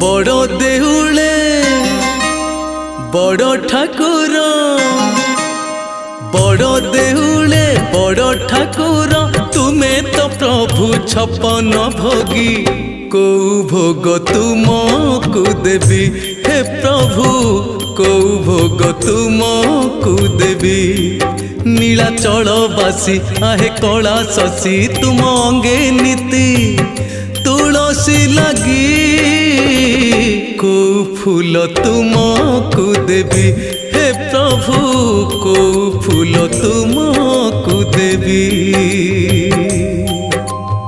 बड़ देउले बड़ ठाकुर बड़ देउले बड़ ठाकुर तुम्हें तो प्रभु छपन भोगी को भोग तुमको देवी हे प्रभु को भोग तुमको देवी नीलाचलवासी आहे कला शशि तुम अंगे नीति तुलसी लगी को फूल तुमको देवी हे प्रभु को फूल तुमको देवी।